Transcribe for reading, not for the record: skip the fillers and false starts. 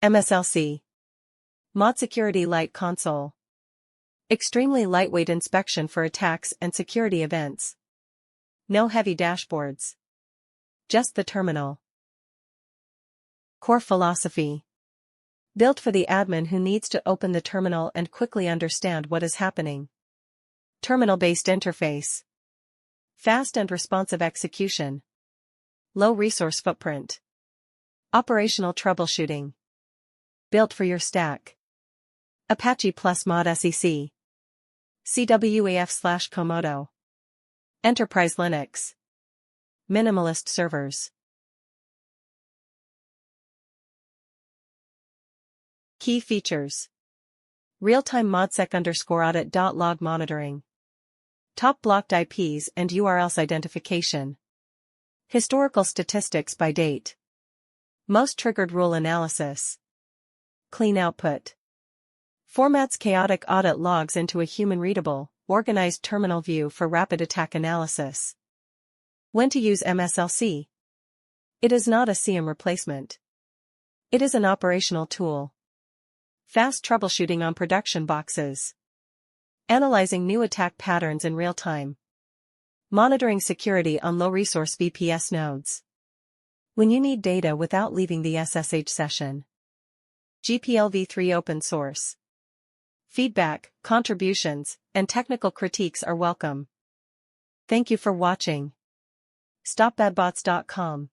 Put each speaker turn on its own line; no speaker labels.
MSLC. ModSecurity Lite console. Extremely lightweight inspection for attacks and security events. No heavy dashboards. Just the terminal. Core philosophy. Built for the admin who needs to open the terminal and quickly understand what is happening. Terminal-based interface. Fast and responsive execution. Low resource footprint. Operational troubleshooting. Built for your stack. Apache plus ModSecurity. CWAF/Komodo. Enterprise Linux. Minimalist servers. Key features. Real-time ModSec_audit.log monitoring. Top blocked IPs and URLs identification. Historical statistics by date. Most triggered rule analysis. Clean output. Formats chaotic audit logs into a human-readable, organized terminal view for rapid attack analysis. When to use MSLC? It is not a CM replacement. It is an operational tool. Fast troubleshooting on production boxes. Analyzing new attack patterns in real time. Monitoring security on low-resource VPS nodes. When you need data without leaving the SSH session. GPLv3 open source. Feedback, contributions, and technical critiques are welcome. Thank you for watching. StopBadBots.com